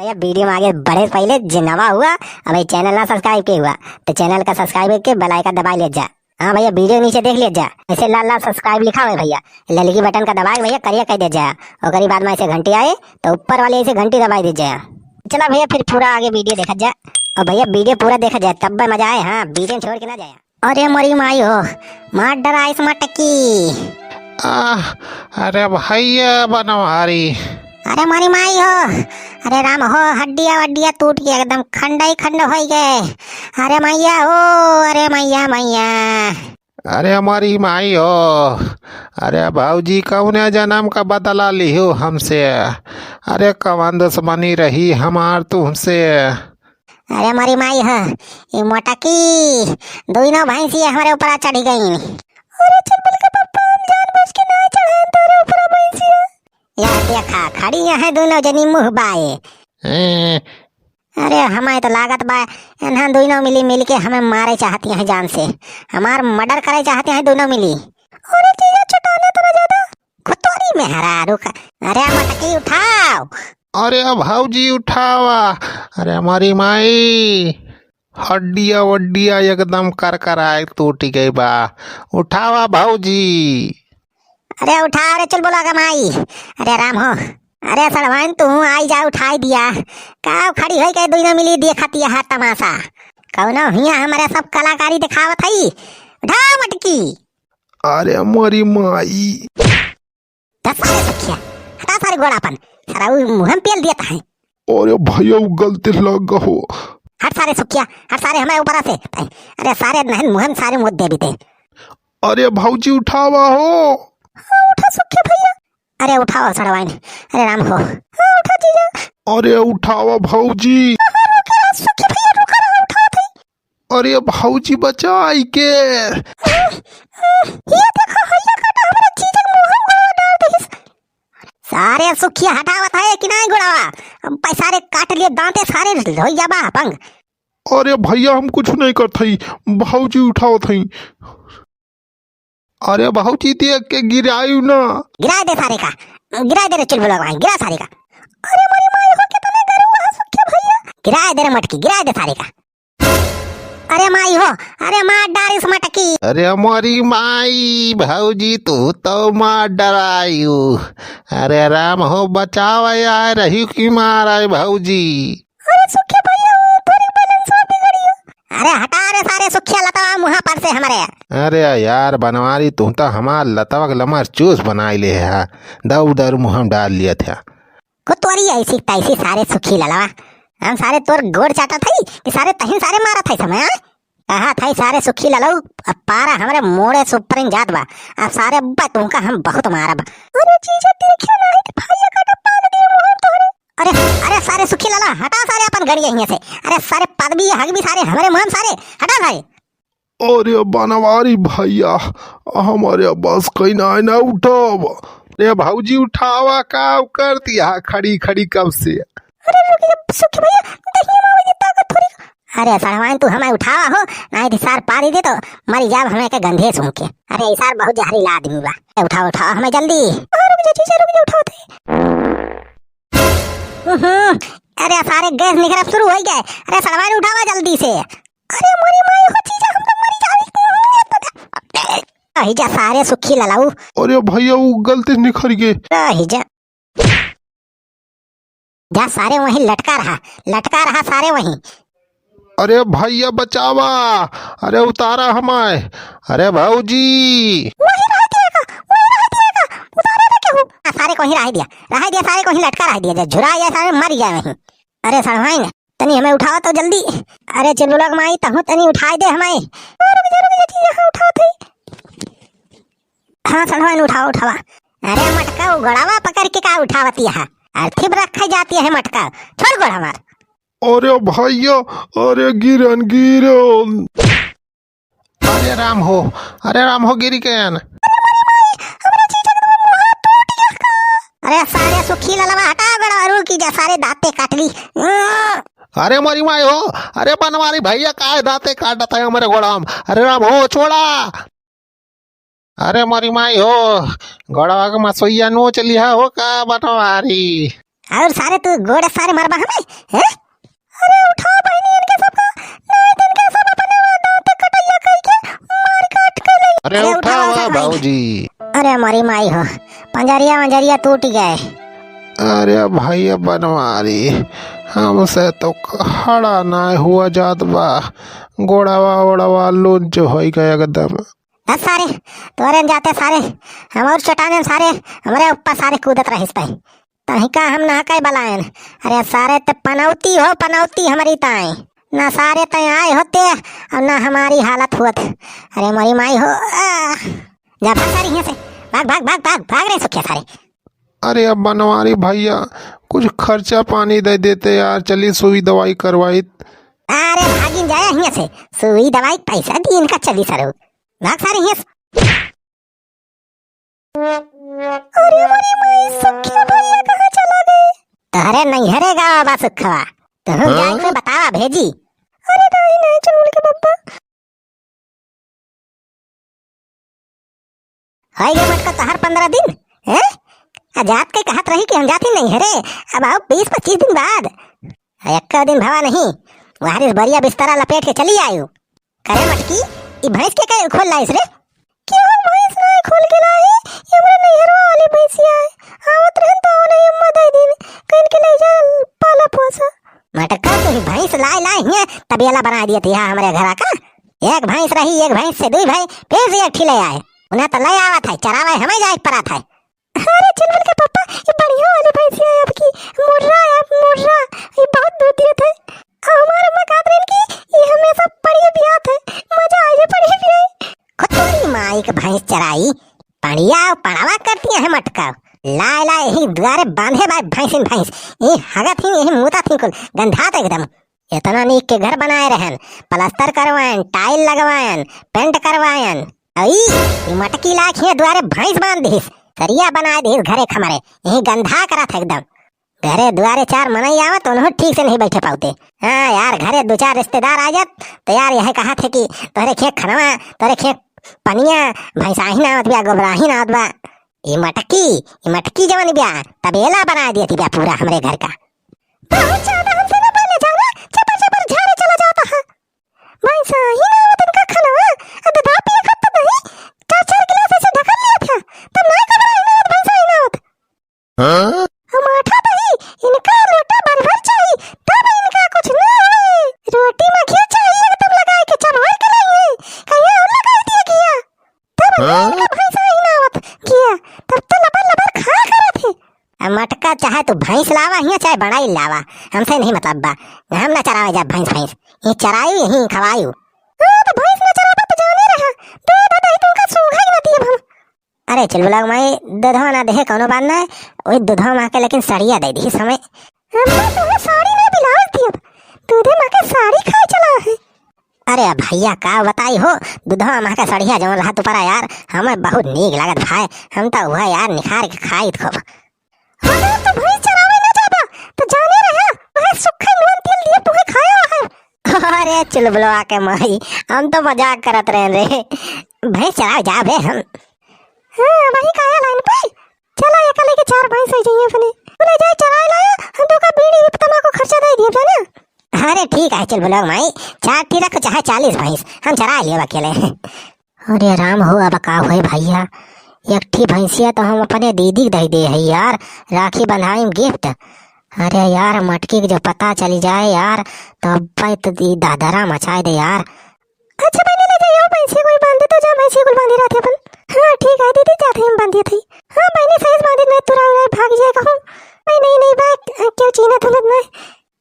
भैया वीडियो में आगे बढ़े पहले जो नवा हुआ अब भाई चैनल ना सब्सक्राइब के हुआ तो चैनल का सब्सक्राइब करके बेल आइकन दबा ले जा। हाँ भैया वीडियो नीचे देख लीजिए ऐसे लाल लाल सब्सक्राइब लिखा हुआ है भैया ललकी बटन का दबाए भैया करिए कह दीजिए और करीब बाद में ऐसे घंटी आए तो ऊपर वाले ऐसे घंटी दबाई दीजिए। चला भैया फिर पूरा आगे वीडियो देखा जाए और भैया वीडियो पूरा देखा जाए तब मजा आए। हाँ वीडियो छोड़ के ना जाए। अरे मरी माई हो मार डरा इस मटकी। अरे भैया बनवारी। अरे मारी माई हो अरे राम हो हड्डिया वड्डिया टूट गया एकदम खंड ही खंड हो गए। अरे मैया हो अरे मैया मैया। अरे हमारी माई हो। अरे भाऊजी कौन जन्म का बदला ली हो हमसे। अरे कौन दुश्मनी रही हमार तुमसे। अरे हमारी माई है ये मोटकी दोनों भैंसी हमारे ऊपर चढ़ी गई। अरे चल बल का पापा हम जानबूझ के ना चढ़े तेरे ऊपर भैंसी। यार देखा खड़ी है दोनों जनी मुंह बाए। अरे हमारे तो लागत बा इन्हें दोनों मिली के हमें मारे चाहती हैं जान से हमार मर्डर करे चाहते हैं दोनों मिली। अरे जीजा छुटाने तो ना ज्यादा खुतोरी में हरा रुक। अरे मटकी उठाओ। अरे भाऊजी उठावा। अरे हमारी माई हड्डिया वड्डिया एकदम कर आए टूट गई बा। उठावा भाऊजी। अरे उठा अरे चल बोला का माई। अरे राम हो अरे सड़वान तू आई जा उठाई दिया का खड़ी हो के दोनों मिली देखती है तमाशा कौनो हिया हमारे सब कलाकारी दिखावत है। उठा मटकी। अरे हमारी माई सारे सुखिया हटा सारे गोड़ापन सारा मुंह में पेल देता है। अरे भैया गलती लग हो। हट सारे सुखिया हट सारे हमारे ऊपर से। अरे सारे नहन मुंह में सारे मुद्दे भी थे। अरे भाऊजी उठावा हो। उठा सुखिया भैया। अरे उठाओ सड़वाइन। अरे राम हो उठा जीजा। अरे उठावा भाऊजी। सुखिया भैया रुका उठा थे। अरे भाऊजी बचाई के। ये देखो भैया काटा हमारा जीजा मुंह में डाल दे। सारे सुखिया हटावत है कि नहीं गुड़ावा पैसारे काट लिए दांते सारे धोई जाबा पंग। अरे भैया हम कुछ नहीं करते भाऊजी उठाओ थी। अरे भाऊजी देख के गिरायु ना। गिरा दे सारे का गिरा दे रे चल बोला भाई गिरा सारे का। अरे मेरी माई हो के तने करूंगा सुखिया भैया। गिरा दे रे मटकी गिरा दे सारे का। अरे माई हो अरे मार डार इस मटकी। अरे हमारी माई भाऊजी तू तो मार डरायु। अरे राम हो बचाव यार रही की मार आए भाऊजी। अरे सुखिया भैया थोड़ी बैलेंस बिगड़ी। अरे हटा रे सारे सुखिया लता मुंह पर से हमारे। अरे यार बनवारी तू तो हमार लतवक लमर चूस बनाई ले है दौड़ मुँह डाल लिया था। कुतवारी ऐसी तैसी सारे सुखी ललवा हम सारे तोर गोड़ चाटा थई कि सारे तहिन सारे मारा थई समय कहा थई सारे सुखी ललऊ अब पारा हमारे मोड़े सुपरिंग जात बा अब सारे बा तुमका हम बहुत मारा बा। अरे जीजा देखियो ना है भैया का डब्बा दे मुंह तोरे। अरे अरे सारे सुखी लला हटा सारे अपन गड़ी यहीं से। अरे सारे पदवी हग भी सारे हमारे मुंह सारे हटा सारे। अरे बनवारी भैया हमारे बस कहीं ना उठाव। अरे भाऊजी उठावा का कर दिया खड़ी खड़ी कब से। अरे रुकिए सुखी भैया देखिए मामा जी ताकत थोड़ी। अरे सरवान तू हमें उठावा हो नहीं सार पारी दे तो मरी जाब हमें के गंधे सूंघ के। अरे सार बहुत जहरीला आदमी बा उठाओ उठाओ हमें जल्दी। रुक जा जीजा रुक जा उठाओ अरे सारे गैस निकलना शुरू हो गए। अरे सरवान उठावा जल्दी से। अरे मोरी माई हो जीजा हम तो मरी जावी। हिजा सारे सुखी ललाऊ। अरे भैया वो गलती निखर गए। हिजा जा सारे वहीं लटका रहा सारे वहीं। अरे भैया बचावा। अरे उतारा हमारे। अरे भाऊजी वहीं रह दिया उतारे ना क्यों। सारे को ही रह दिया सारे को ही लटका रह दिया झुरा या सारे मर गए वहीं। अरे सरवाइन तनी हमें उठाओ तो जल्दी। अरे चिल्लुलक माई तहु तनी उठाई दे हमें। रुक जा जी उठाओ थे। हाँ सरवाइन उठावा। अरे मटका उगड़ावा पकड़ के का उठावती है अर्थिब रखा जाती है मटका छोड़ गोड़ हमार। अरे भैया अरे गिरन अरे राम हो गिरी कैन। अरे सारे सुखी ललवा हटा बड़ा अरुल की जा सारे दांते काट ली। अरे मरी माई हो। अरे बनवारी भैया का दांते काटता है हमारे गोड़ाम। अरे राम हो छोड़ा। अरे मरी माई हो गड़वा के मसोइया नो चलिया हो का बनवारी। और सारे तू गोड़े सारे मरबा हमें हैं? अरे उठा बहनी इनके सबका, नहीं दिन के सब अपने दांत कटैया कह के मार काट के ले। अरे उठावा भाऊजी। अरे हमारी माई हो, पंजरिया मंजरिया टूट गए। अरे भैया बनवारी, हमसे तो खड़ा ना हुआ जात बा, गोड़ावा ओड़ावा लूज हो गया एकदम। दस सारे तोरे जाते सारे हमारे चटाने सारे हमारे ऊपर सारे कूदत रहिस पे तही का हम ना कई बलायन। अरे सारे ते पनौती हो पनौती हमारी ताई ना सारे तय आए होते और ना हमारी हालत हुआ। अरे हमारी माई हो जा भाग सारी यहाँ से, भाग भाग भाग भाग भाग रहे सुखिया सारे। अरे अब बनवारी भैया कुछ खर्चा पानी दे देते यार, चली सुई दवाई करवाई। अरे भागिन जाया यहाँ से, सुई दवाई पैसा दी इनका चली सरो, भाग सारे यहाँ से। अरे हमारी माई सुखिया भैया कहाँ चला गए? तहरे नहीं हरेगा बाबा सुखवा, तुम जाई को बतावा भेजी। अरे नहीं नहीं चलो के बब्बा हाय गे मटका तहर 15 दिन हैं? आजाद के कहत रही कि हम जाती नहीं हरे, अब आओ 20-25 दिन बाद। एक दिन भवा नहीं वहारिस बढ़िया बिस्तरा लपेट के चली आयु। करे मटकी ई भैंस के कहे खोल लाइस रे? क्या भैंस ना खोल के लाई, हमरे नैहरवा वाली भैंसिया है, आवत रहन तो नहीं अम्मा दे दिन कइन के ले जा पाला पोसा। मटका तो ही भैंस लाई है तबियला बना दिए थी हमारे घरा का। एक भैंस रही, एक भैंस से दुई भाई फिर से एक ठिले आए, उन्हें तो ले आवत है चरावे हमें जाए पड़ा था। अरे चिलबल के पापा ये बढ़िया वाली भैंसिया है आपकी, मुर्रा है आप मुर्रा, ये बहुत दूध देता है। हमारे अम्मा कहत रही कि ये हमेशा पड़ी बियात है, मजा आ जाए पड़ी बियाई। खुद माई के भैंस चराई पड़िया पड़ावा करती है मटका, लाए लाए यही द्वारे बांधे बाय भैंसिन भैंस ये हगत ही यही मुता थी कुल गंधात एकदम। इतना नीक के घर बनाए रहन, प्लास्टर करवायन, टाइल लगवायन, पेंट करवायन, आई मटकी लाख ये द्वारे भैंस बांध दीस, सरिया बना दीस घरे खमारे यही गंधा करा था एकदम। घरे द्वारे 4 मनई आवत उन्होंने ठीक से नहीं बैठे पाते। हाँ यार घरे 2-4 रिश्तेदार आ जात तो यार यह कहा थे कि तोरे खेत खनवा तोरे खेत पनिया भैंसाही ना आवत बा गोबराही ना आवत बा। ये मटकी जवन ब्या तबेला बना दिया थी ब्या पूरा हमरे घर का। बहुत ज्यादा हमसे ना बोले जाना, चपर चपर झाड़े चला जाता है। भैंसाही ना आवत इनका खनवा अब दूध पिए खत्ता नहीं, 4-4 गिलास से ढका लिया था तब नहीं गोबराही ना आवत भैंसाही ना आवत। हां हम आठा दही इनका लोटा भर चाहिए तब इनका कुछ ना है, रोटी में घी चाहिए तब लगाए के चबाई के लिए कहीं और लगाई दिया किया तब इनका भैंसा ही ना आवत किया तब तो लबर लबर खा करे थे। मटका चाहे तो भैंस लावा हिया चाहे बड़ाई लावा हमसे नहीं मतलब बा, हम ना चरावे जा भैंस ये चराई यही खवायु। हां तो भैंस ना चरावा तो जाने रहा दूध दही तो का सूखा ही ना दिए हम। अरे चल बुलाओ माई दूधवा ना दे कोनो बात ना है, वही दूधवा माँ के लेकिन सड़िया दे दी समय। हमने तुम्हें साड़ी ना बिलाल थी, अब दूधे माँ के साड़ी खाए चला है। अरे भैया का बताई हो दूधवा माँ के सड़िया जवन रहा तो परा यार हमें बहुत नीक लागत भाई, हम तो वह यार निखार के खाई खूब। हाँ तो भैंस चरावे ना जाबा तो जाने रहा वह सुखा नून तेल दिए तुम्हें खाया है। अरे चल बुलावा के माई हम तो मजाक करत रहे रे, भैंस चरावे जाबे हम। हाँ वही काया लाइन पे चला एक लेके 4 भैंस ही चाहिए अपने बोले जाए चराए लाया हम तो का बीड़ी तमाकू खर्चा दे दिया था ना। अरे ठीक है चल बुलाओ माई 4 ठी रख चाहे 40 भैंस हम चरा लिए अकेले। अरे राम हो अब का हुए भैया, एक ठी भैंसिया तो हम अपने दीदी दे दे है यार, राखी बंधाई गिफ्ट। अरे यार मटकी के जो पता चली जाए यार तब तो दादरा मचाए दे यार। अच्छा मैंने ले जाइए भैंसी कोई बांधे तो जा भैंसी को बांधे रहते अपन। हाँ ठीक है दीदी जाते हम बांधिए थी। हाँ मैंने सही बांधे मैं तुरा भाग जाए कहूँ मैं नहीं बात क्यों चीना तुलत में।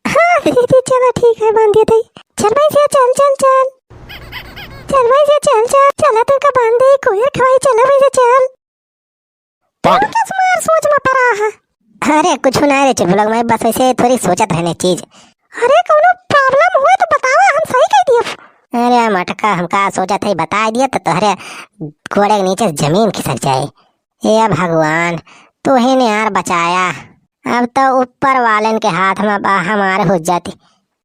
हाँ दीदी चलो ठीक है बांधिए थी। चल भैंसिया चल चल चल चल भैंसिया चल चल चला तो का बांधे कोई खवाई चलो भैंसिया चल। क्या मार सोच में पड़ा है? अरे कुछ ना रे चल मैं बस ऐसे थोड़ी सोचत रहने चीज। अरे कोनो प्रॉब्लम हुए तो बतावा हम सही कह दिए। अरे मटका हमका सोचा था बता दिया तो तोहरे घोड़े के नीचे जमीन खिसक जाए। ये भगवान तू ही ने यार बचाया, अब तो ऊपर वाले के हाथ में हमारे हो जाती।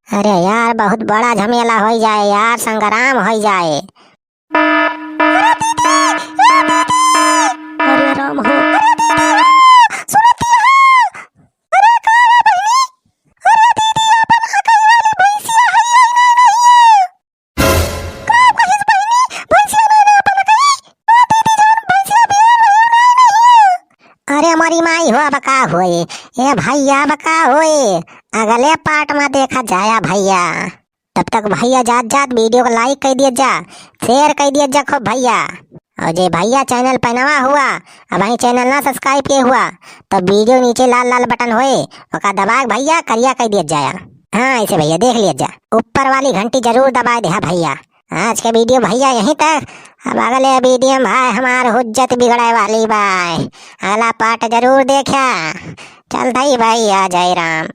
अरे यार बहुत बड़ा झमेला हो जाए यार, संग्राम हो जाए। अरे राम हो माई हो अब का होए, ए भैया अब का होए, अगले पार्ट में देखा जाया भैया। तब तक भैया जात जात वीडियो को लाइक कर दिया जा, शेयर कर दिया जा खूब भैया। और जे भैया चैनल पर नवा हुआ, अब वही चैनल ना सब्सक्राइब किए हुआ, तो वीडियो नीचे लाल लाल बटन होए ओका दबा के भैया करिया कर दिया जाया। हाँ ऐसे भैया देख लिया जा, ऊपर वाली घंटी जरूर दबा दे भैया। आज के वीडियो भैया यहीं तक, अब अगले वीडियो में भाई हमार हुज्जत बिगड़े वाली बाय, अगला पार्ट जरूर देखा। चल भाई भैया जय राम।